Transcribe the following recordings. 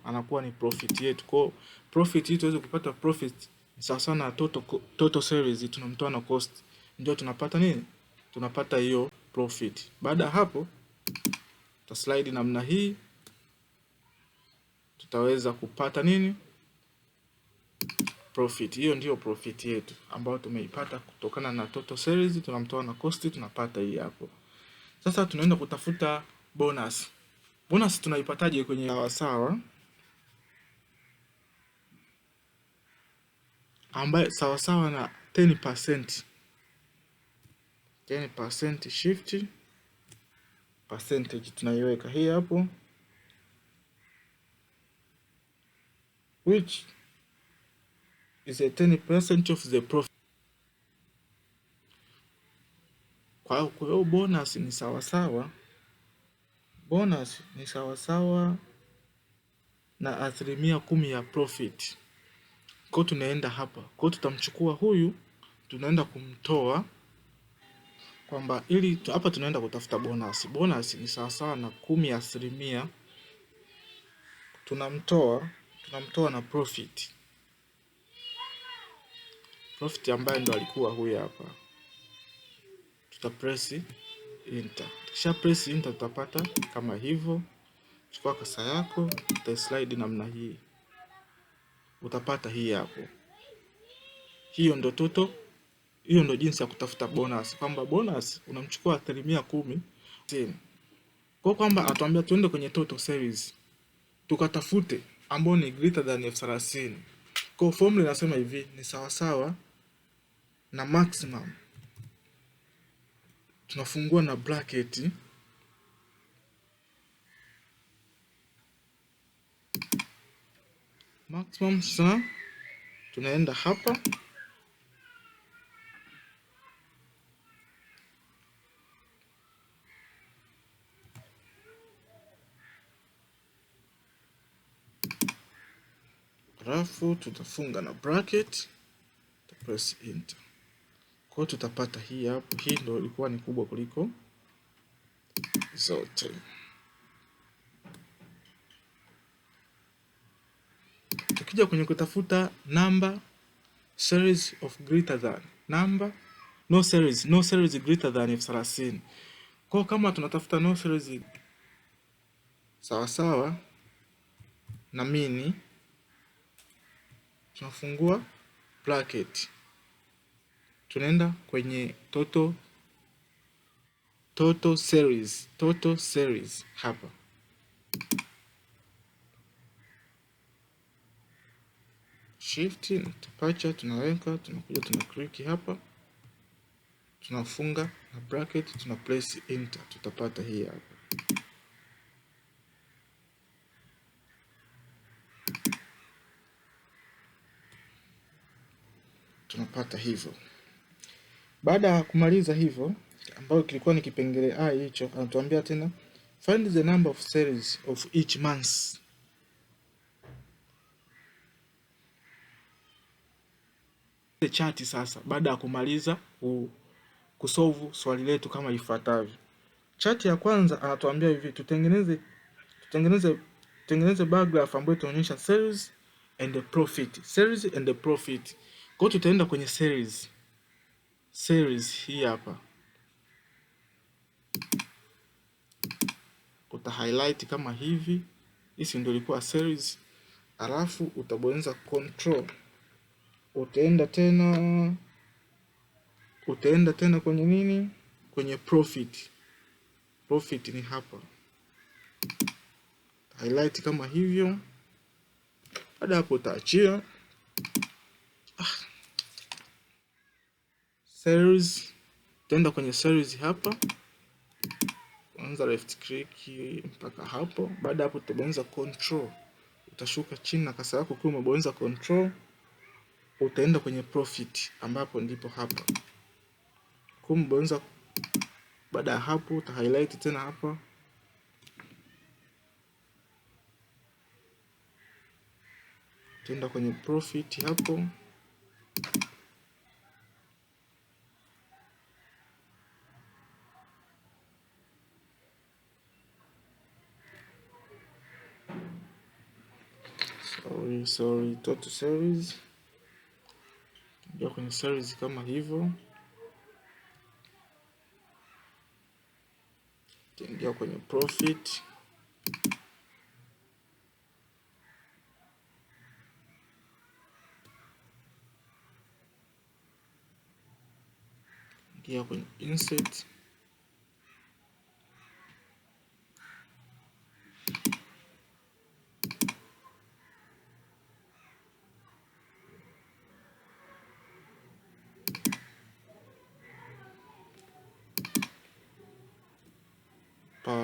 anakuwa ni profit yetu. Kwa profit hii tuweze kupata profit sawa sawa na total sales tunamtoa na cost, ndio tunapata nini? Tunapata hiyo profit. Baada ya hapo tuta slide namna hii, tutaweza kupata nini? Profit. Hiyo ndio profit yetu ambayo tumeipata kutokana na total sales, tunamtoa na cost, tunapata hii hapo. Sasa tunaenda kutafuta bonus. Bonus tunaipataje kwenye sawasawa, ambayo sawasawa na 10%. 10% shift percentage tunaiweka hii hapo, which is a 10% of the profit. Kwa hiyo bonus ni sawasawa, bonus ni sawasawa na 10% ya profit. Kwa tunaenda hapa, kwa tutamchukua huyu, tunaenda kumtoa kwamba ili hapa tunaenda kutafuta bonus. Bonus ni sawasawa na 10%. Tunamtoa na profit. Profit ambayo ndo alikuwa huyu hapa. Tuta press enter. Tukisha press enter tutapata kama hivyo. Chukua kasa yako, uta slide namna hii. Utapata hii hapo. Hiyo ndo total. Hiyo ndo jinsi ya kutafuta bonus. Kwamba bonus unamchukua 10%. Kwa kwamba atuambia tuende kwenye total sales, tukatafute ambao ni greater than 30. Kwa formula inasema hivi, ni sawasawa na maximum. Tunafungua na bracket, maximum. Sasa tunaenda hapa, alafu tutafunga na bracket, press enter. Kwa tutapata hii hapo. Hii ndio ilikuwa ni kubwa kuliko zote. Tukija kwenye kutafuta number series of greater than number, no series greater than 30. Kwa kama tunatafuta no series sawasawa na mini, tunafungua bracket, tunaenda kwenye total series hapa. Shift na departure tunaweka, tunakuja tuna click hapa, tunafunga na bracket, tuna press enter, tutapata hii hapa. Tunapata hivyo. Baada ya kumaliza hivyo, ambayo kilikuwa ni kipengele A hicho, anatuambia tena find the number of sales of each month. Chati sasa, baada ya kumaliza kusolve swali letu kama ifuatavyo. Chati ya kwanza anatuambia hivi, tutengeneze bar graph ambayo itaonyesha sales and the profit. Sales and the profit. Kwa tutaenda kwenye series hii hapa. Uta highlight kama hivi. Hii ndio ilikuwa series. Alafu utabonyeza control. Utaenda tena kwenye nini? Kwenye profit. Profit ni hapa. Highlight kama hivyo. Baada hapo utaachia. Series. Utaenda kwenye series hapa. Anza left click mpaka hapo. Baada hapo utabonyeza control. Utashuka chini na kasa yako ukiwa umebonyeza control. Utaenda kwenye profit ambapo ndipo hapa. Kumbonyeza. Baada ya hapo uta highlight tena hapa. Utaenda kwenye profit hapo. total series. Ndio kwenye series kama hivyo, ingia kwenye profit, ingia kwenye insert,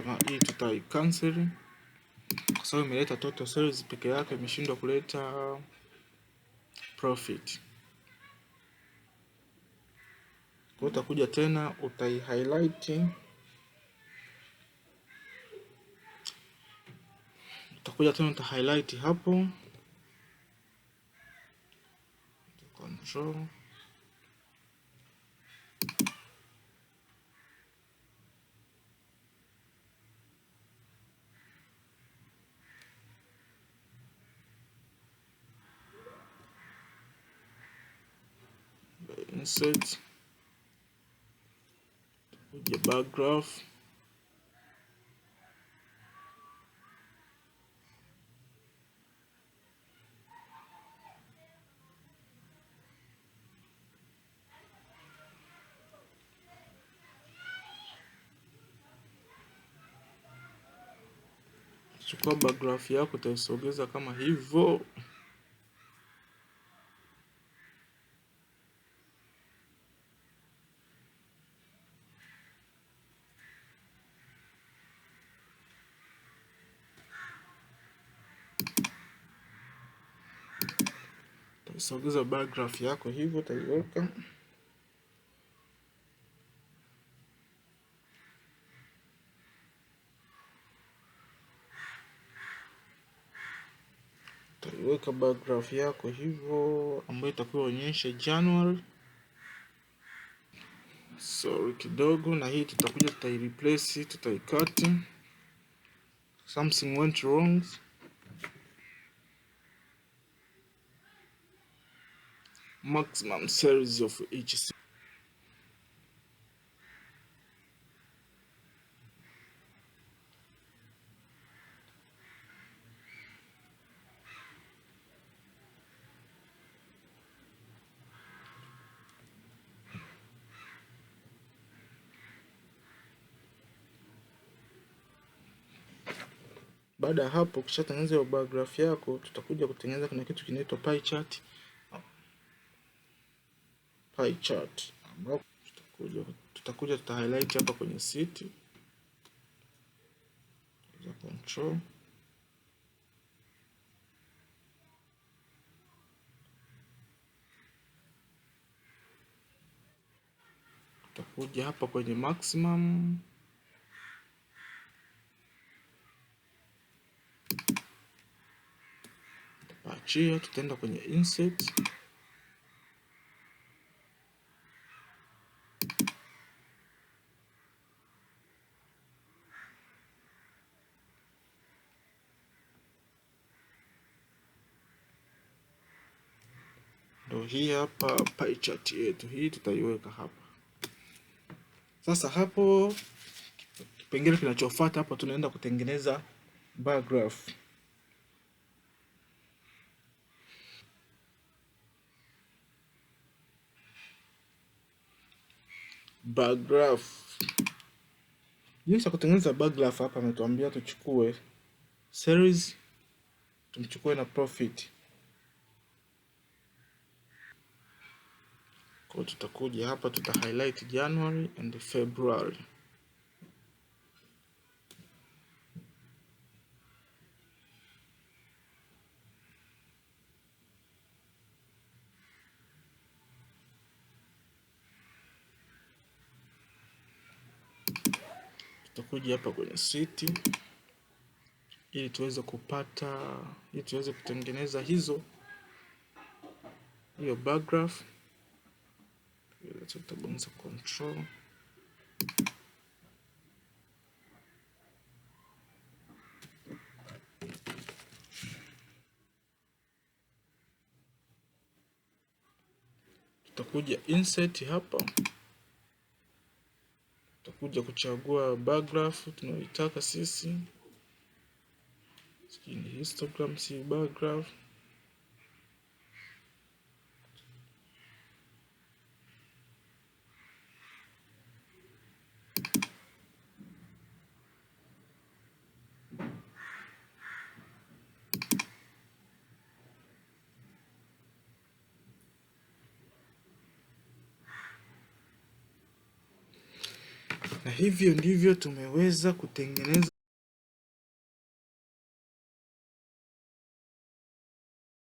na hii tutai cancel kwa sababu imeleta total series peke yake, imeshindwa kuleta profit. Kwa utakuja tena utai highlight, uta highlight hapo, control insert, kuja bar graph, chukua bar graph yako utaisogeza kama hivyo. Utaisogeza bar graph yako hivyo, utaiweka. Utaiweka bar graph yako hivyo ambayo itakuwa onyesha January. Sorry kidogo, na hii tutakuja tutai replace, tutaicut. Something went wrong. Maximum series of each. Baada ya hapo, ukishatengeneza hiyo bar graph yako, tutakuja kutengeneza kuna kitu kinaitwa pie chart. Pie chart ambapo tutakuja tuta highlight hapa kwenye city za control, tutakuja hapa kwenye maximum, tutapachia, tutaenda kwenye insert, ndio hii hapa pie chart yetu hii, tutaiweka hapa. Sasa hapo kipengele kinachofuata hapo, tunaenda kutengeneza bar graph. Bar graph, jinsi ya kutengeneza bar graph hapa ametuambia tuchukue series, tumchukue na profit. Kwa tutakuja hapa, tuta highlight January and February. Tutakuja hapa kwenye city ili tuweze kupata, ili tuweze kutengeneza hiyo bar graph. Tutabonyeza control, Utakuja insert hapa, utakuja kuchagua bar graph tunayoitaka sisi, ni histogram, si bar graph. Na hivyo ndivyo tumeweza kutengeneza